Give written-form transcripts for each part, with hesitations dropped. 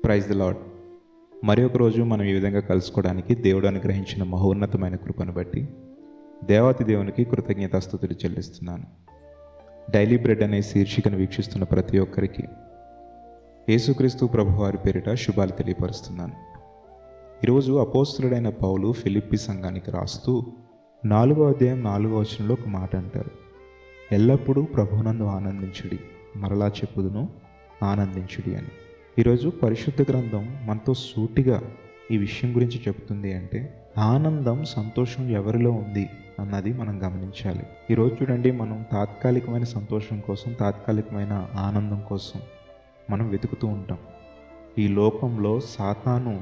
Praise the lord. మరి ఒక రోజు మనం ఈ విధంగా కలుసుకోవడానికి దేవుడు అనుగ్రహించిన మహోన్నతమైన కృపను బట్టి దేవాతి దేవునికి కృతజ్ఞతాస్తుతులు చెల్లిస్తున్నాను. డైలీ బ్రెడ్ అనే శీర్షికను వీక్షిస్తున్న ప్రతి ఒక్కరికి యేసుక్రీస్తు ప్రభువారి పేరిట శుభాలు తెలియపరుస్తున్నాను. ఈరోజు అపోస్తులుడైన పౌలు ఫిలిప్పి సంఘానికి రాస్తూ 4వ అధ్యాయం 4వ వచనంలో ఒక మాట అంటారు, ఎల్లప్పుడూ ప్రభువునందు ఆనందించుడి, మరలా చెప్పుదును ఆనందించుడి అని. ఈరోజు పరిశుద్ధ గ్రంథం మనతో సూటిగా ఈ విషయం గురించి చెప్తుంది. అంటే ఆనందం, సంతోషం ఎవరిలో ఉంది అన్నది మనం గమనించాలి. ఈరోజు చూడండి, మనం తాత్కాలికమైన సంతోషం కోసం, తాత్కాలికమైన ఆనందం కోసం మనం వెతుకుతూ ఉంటాం. ఈ లోకంలో సాతాను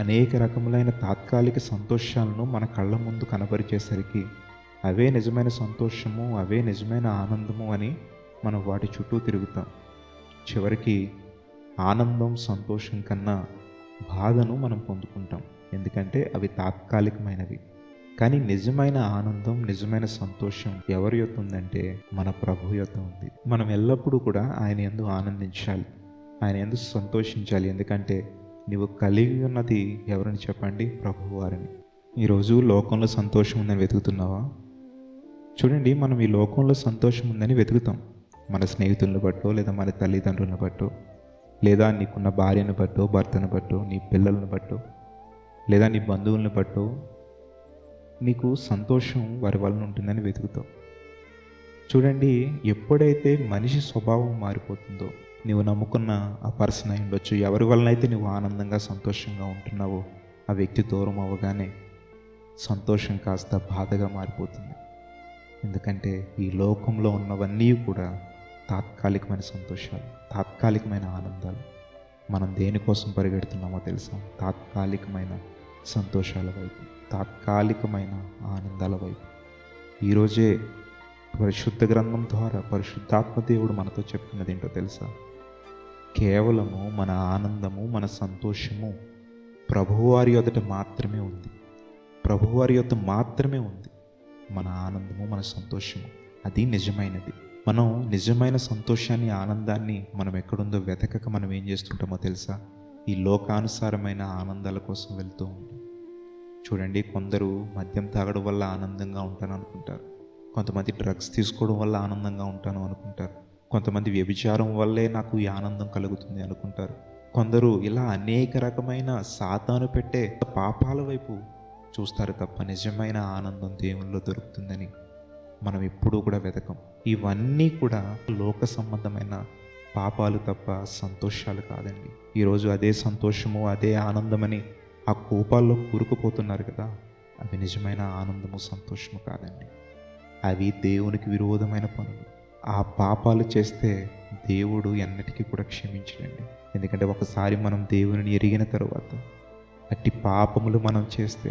అనేక రకములైన తాత్కాలిక సంతోషాలను మన కళ్ళ ముందు కనబరిచేసరికి అవే నిజమైన సంతోషము, అవే నిజమైన ఆనందము అని మనం వాటి చుట్టూ తిరుగుతాం. చివరికి ఆనందం, సంతోషం కన్నా బాధను మనం పొందుకుంటాం. ఎందుకంటే అవి తాత్కాలికమైనవి. కానీ నిజమైన ఆనందం, నిజమైన సంతోషం ఎవరి యొద్ద ఉందంటే మన ప్రభు యొద్ద ఉంది. మనం ఎల్లప్పుడూ కూడా ఆయన యందు ఆనందించాలి, ఆయన యందు సంతోషించాలి. ఎందుకంటే నీవు కలిగి ఉన్నది ఎవరని చెప్పండి? ప్రభువు వారిని. ఈరోజు లోకంలో సంతోషం ఉందని వెతుకుతున్నావా? చూడండి, మనం ఈ లోకంలో సంతోషం ఉందని వెతుకుతాం. మన స్నేహితులను బట్టో, లేదా మన తల్లిదండ్రులను బట్టో, లేదా నీకున్న భార్యను బట్టో, భర్తను బట్టో, నీ పిల్లలను బట్టో, లేదా నీ బంధువులను బట్టో నీకు సంతోషం వారి వలన ఉంటుందని వెతుకుతావు. చూడండి, ఎప్పుడైతే మనిషి స్వభావం మారిపోతుందో, నువ్వు నమ్ముకున్న ఆ పర్సన్ అయి ఉండొచ్చు, ఎవరి వలన అయితే నువ్వు ఆనందంగా సంతోషంగా ఉంటున్నావో ఆ వ్యక్తి దూరం అవ్వగానే సంతోషం కాస్త బాధగా మారిపోతుంది. ఎందుకంటే ఈ లోకంలో ఉన్నవన్నీ కూడా తాత్కాలికమైన సంతోషాలు, తాత్కాలికమైన ఆనందాలు. మనం దేనికోసం పరిగెడుతున్నామో తెలుసా? తాత్కాలికమైన సంతోషాల వైపు, తాత్కాలికమైన ఆనందాల వైపు. ఈరోజే పరిశుద్ధ గ్రంథం ద్వారా పరిశుద్ధాత్మ దేవుడు మనతో చెప్తున్నది ఏంటో తెలుసా? కేవలము మన ఆనందము, మన సంతోషము ప్రభువారి యొద్ద మాత్రమే ఉంది. ప్రభువారి యొద్ద మాత్రమే ఉంది మన ఆనందము, మన సంతోషము. అది నిజమైనది. మనం నిజమైన సంతోషాన్ని, ఆనందాన్ని మనం ఎక్కడుందో వెతకక మనం ఏం చేస్తుంటామో తెలుసా? ఈ లోకానుసారమైన ఆనందాల కోసం వెళ్తూ ఉంటాం. చూడండి, కొందరు మద్యం తాగడం వల్ల ఆనందంగా ఉంటాను అనుకుంటారు, కొంతమంది డ్రగ్స్ తీసుకోవడం వల్ల ఆనందంగా ఉంటాను అనుకుంటారు, కొంతమంది వ్యభిచారం వల్లే నాకు ఈ ఆనందం కలుగుతుంది అనుకుంటారు. కొందరు ఇలా అనేక రకమైన సాతాను పెట్టే పాపాల వైపు చూస్తారు తప్ప నిజమైన ఆనందం దేవునిలో దొరుకుతుందని మనం ఎప్పుడూ కూడా వెతకం. ఇవన్నీ కూడా లోక సంబంధమైన పాపాలు తప్ప సంతోషాలు కాదండి. ఈరోజు అదే సంతోషము, అదే ఆనందమని ఆ కోపాల్లో కూరుకుపోతున్నారు కదా, అవి నిజమైన ఆనందము, సంతోషము కాదండి. అవి దేవునికి విరోధమైన పనులు. ఆ పాపాలు చేస్తే దేవుడు ఎన్నటికీ కూడా క్షమించడండి. ఎందుకంటే ఒకసారి మనం దేవుని ఎరిగిన తరువాత అట్టి పాపములు మనం చేస్తే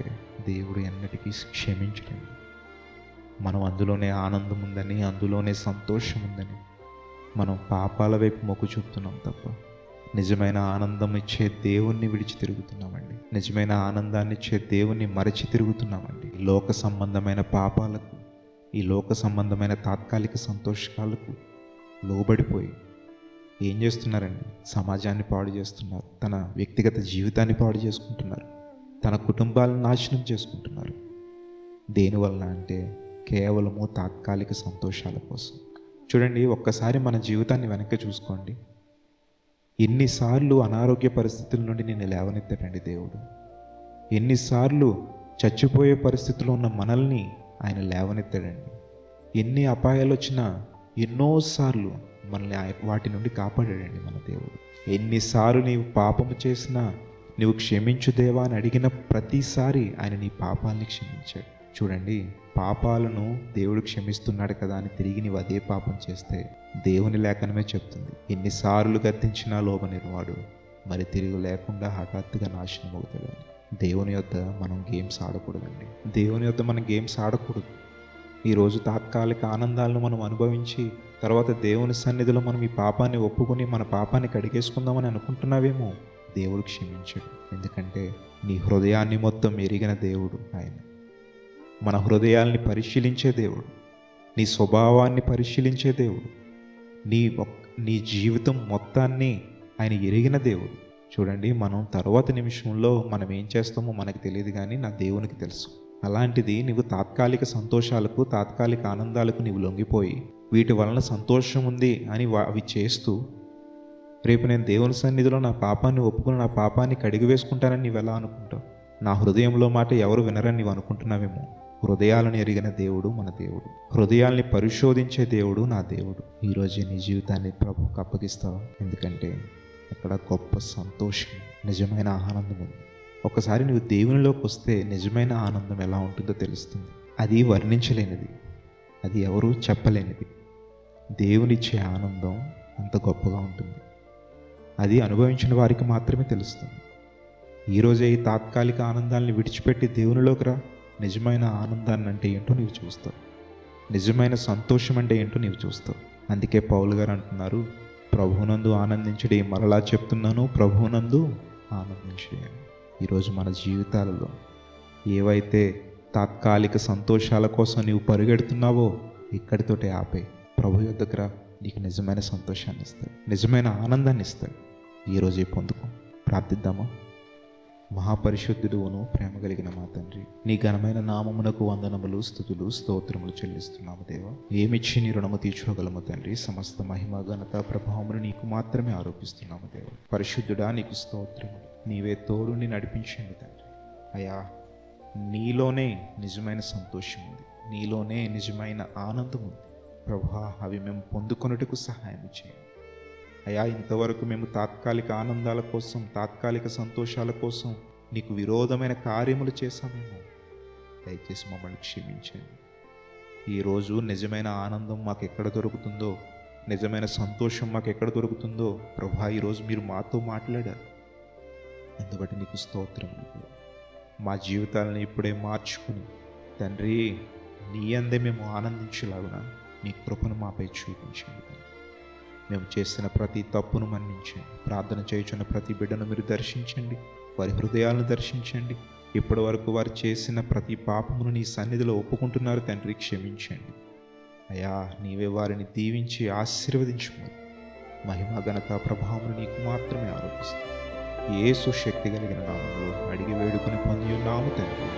దేవుడు ఎన్నటికీ క్షమించడండి. మనం అందులోనే ఆనందం ఉందని, అందులోనే సంతోషం ఉందని మనం పాపాల వైపు మొగ్గు చూపుతున్నాం తప్ప నిజమైన ఆనందం ఇచ్చే దేవుణ్ణి విడిచి తిరుగుతున్నామండి. నిజమైన ఆనందాన్ని ఇచ్చే దేవుణ్ణి మరచి తిరుగుతున్నామండి. ఈ లోక సంబంధమైన పాపాలకు, ఈ లోక సంబంధమైన తాత్కాలిక సంతోషాలకు లోబడిపోయి ఏం చేస్తున్నారండి? సమాజాన్ని పాడు చేస్తున్నారు, తన వ్యక్తిగత జీవితాన్ని పాడు చేసుకుంటున్నారు, తన కుటుంబాలను నాశనం చేసుకుంటున్నారు. దేనివల్ల అంటే కేవలము తాత్కాలిక సంతోషాల కోసం. చూడండి, ఒక్కసారి మన జీవితాన్ని వెనక్కి చూసుకోండి. ఎన్నిసార్లు అనారోగ్య పరిస్థితుల నుండి నేను లేవనెత్తాడండి దేవుడు. ఎన్నిసార్లు చచ్చిపోయే పరిస్థితిలో ఉన్న మనల్ని ఆయన లేవనెత్తాడండి. ఎన్ని అపాయాలు వచ్చినా ఎన్నోసార్లు మనల్ని వాటి నుండి కాపాడాడండి మన దేవుడు. ఎన్నిసార్లు నీవు పాపము చేసినా నీవు క్షమించు దేవా అని అడిగిన ప్రతిసారి ఆయన నీ పాపాలని క్షమించాడు. చూడండి, పాపాలను దేవుడు క్షమిస్తున్నాడు కదా అని తిరిగి నీవు అదే పాపం చేస్తే దేవుని లేఖనమే చెప్తుంది, ఎన్నిసార్లు గద్దించినా లోబనివాడు మరి తిరిగి లేకుండా హఠాత్తుగా నాశనం అవుతాడని. దేవుని యొద్ద మనం గేమ్స్ ఆడకూడదండి. దేవుని యొద్ద మనం గేమ్స్ ఆడకూడదు. ఈరోజు తాత్కాలిక ఆనందాలను మనం అనుభవించి తర్వాత దేవుని సన్నిధిలో మనం ఈ పాపాన్ని ఒప్పుకొని మన పాపాన్ని కడిగేసుకుందామని అనుకుంటున్నావేమో, దేవుడు క్షమించడు. ఎందుకంటే నీ హృదయాన్ని మొత్తం ఎరిగిన దేవుడు ఆయన. మన హృదయాల్ని పరిశీలించే దేవుడు, నీ స్వభావాన్ని పరిశీలించే దేవుడు, నీ జీవితం మొత్తాన్ని ఆయన ఎరిగిన దేవుడు. చూడండి, మనం తర్వాత నిమిషంలో మనం ఏం చేస్తామో మనకు తెలియదు, కానీ నా దేవునికి తెలుసు. అలాంటిది నువ్వు తాత్కాలిక సంతోషాలకు, తాత్కాలిక ఆనందాలకు నీవు లొంగిపోయి వీటి వలన సంతోషం ఉంది అని అవి చేస్తూ, రేపు నేను దేవుని సన్నిధిలో నా పాపాన్ని ఒప్పుకుని నా పాపాన్ని కడిగి వేసుకుంటానని నీవు ఎలా అనుకుంటావు? నా హృదయంలో మాట ఎవరు వినరని నీవు అనుకుంటున్నావేమో. హృదయాలను ఎరిగిన దేవుడు మన దేవుడు, హృదయాల్ని పరిశోధించే దేవుడు నా దేవుడు. ఈరోజు నీ జీవితాన్ని ప్రభువుకు అప్పగిస్తావా? ఎందుకంటే అక్కడ గొప్ప సంతోషం, నిజమైన ఆనందం ఉంది. ఒకసారి నువ్వు దేవునిలోకి వస్తే నిజమైన ఆనందం ఎలా ఉంటుందో తెలుస్తుంది. అది వర్ణించలేనిది, అది ఎవరు చెప్పలేనిది. దేవునిచ్చే ఆనందం అంత గొప్పగా ఉంటుంది. అది అనుభవించిన వారికి మాత్రమే తెలుస్తుంది. ఈరోజే ఈ తాత్కాలిక ఆనందాన్ని విడిచిపెట్టి దేవునిలోకి రా. నిజమైన ఆనందాన్ని అంటే ఏంటో నీవు చూస్తావు. నిజమైన సంతోషం అంటే ఏంటో నీవు చూస్తావు. అందుకే పౌలు గారు అంటున్నారు, ప్రభువునందు ఆనందించడి. మరలా చెప్తున్నాను, ప్రభువునందు ఆనందించడి. ఈరోజు మన జీవితాలలో ఏవైతే తాత్కాలిక సంతోషాల కోసం నీవు పరిగెడుతున్నావో ఇక్కడితోటే ఆపే. ప్రభు యొద్దకు రా, నీకు నిజమైన సంతోషాన్ని ఇస్తాడు, నిజమైన ఆనందాన్ని ఇస్తాడు. ఈరోజే పొందుకో. ప్రార్థిద్దామా? మహాపరిశుద్ధుడును ప్రేమ కలిగిన మా తండ్రి, నీ ఘనమైన నామమునకు వందనములు, స్తుతులు, స్తోత్రములు చెల్లిస్తున్నాము దేవా. ఏమిచ్చి నీ రుణము తీర్చుకోగలము తండ్రి? సమస్త మహిమ, ఘనత, ప్రభావమును నీకు మాత్రమే ఆరోపిస్తున్నాము దేవా. పరిశుద్ధుడా, నీకు స్తోత్రము. నీవే తోడుని నడిపించండి తండ్రి. అయా, నీలోనే నిజమైన సంతోషం ఉంది, నీలోనే నిజమైన ఆనందం ఉంది ప్రభువా. అవి మేము పొందుకొనుటకు సహాయం చేయండి అయా. ఇంతవరకు మేము తాత్కాలిక ఆనందాల కోసం, తాత్కాలిక సంతోషాల కోసం నీకు విరోధమైన కార్యములు చేశామేమో. దయచేసి మమ్మల్ని క్షమించండి. ఈరోజు నిజమైన ఆనందం మాకు ఎక్కడ దొరుకుతుందో, నిజమైన సంతోషం మాకు ఎక్కడ దొరుకుతుందో ప్రభువా, ఈరోజు మీరు మాతో మాట్లాడారు. అందుబట్టి నీకు స్తోత్రం. మా జీవితాలను ఇప్పుడే మార్చుకుని తండ్రి, నీ అందే మేము ఆనందించేలాగున నీ కృపను మాపై చూపించండి. మేము చేసిన ప్రతి తప్పును మన్నించండి. ప్రార్థన చేయుచున్న ప్రతి బిడ్డను మీరు దర్శించండి, వారి హృదయాలను దర్శించండి. ఇప్పటి వరకు వారు చేసిన ప్రతి పాపమును నీ సన్నిధిలో ఒప్పుకుంటున్నారు తండ్రి, క్షమించండి అయా. నీవే వారిని దీవించి ఆశీర్వదించమని మహిమ, ఘనత, ప్రభావమును నీకు మాత్రమే ఆరోపిస్తాం. యేసు శక్తి కలిగిన నామములో అడిగి వేడుకొని పొంది ఉన్నాము తండ్రి.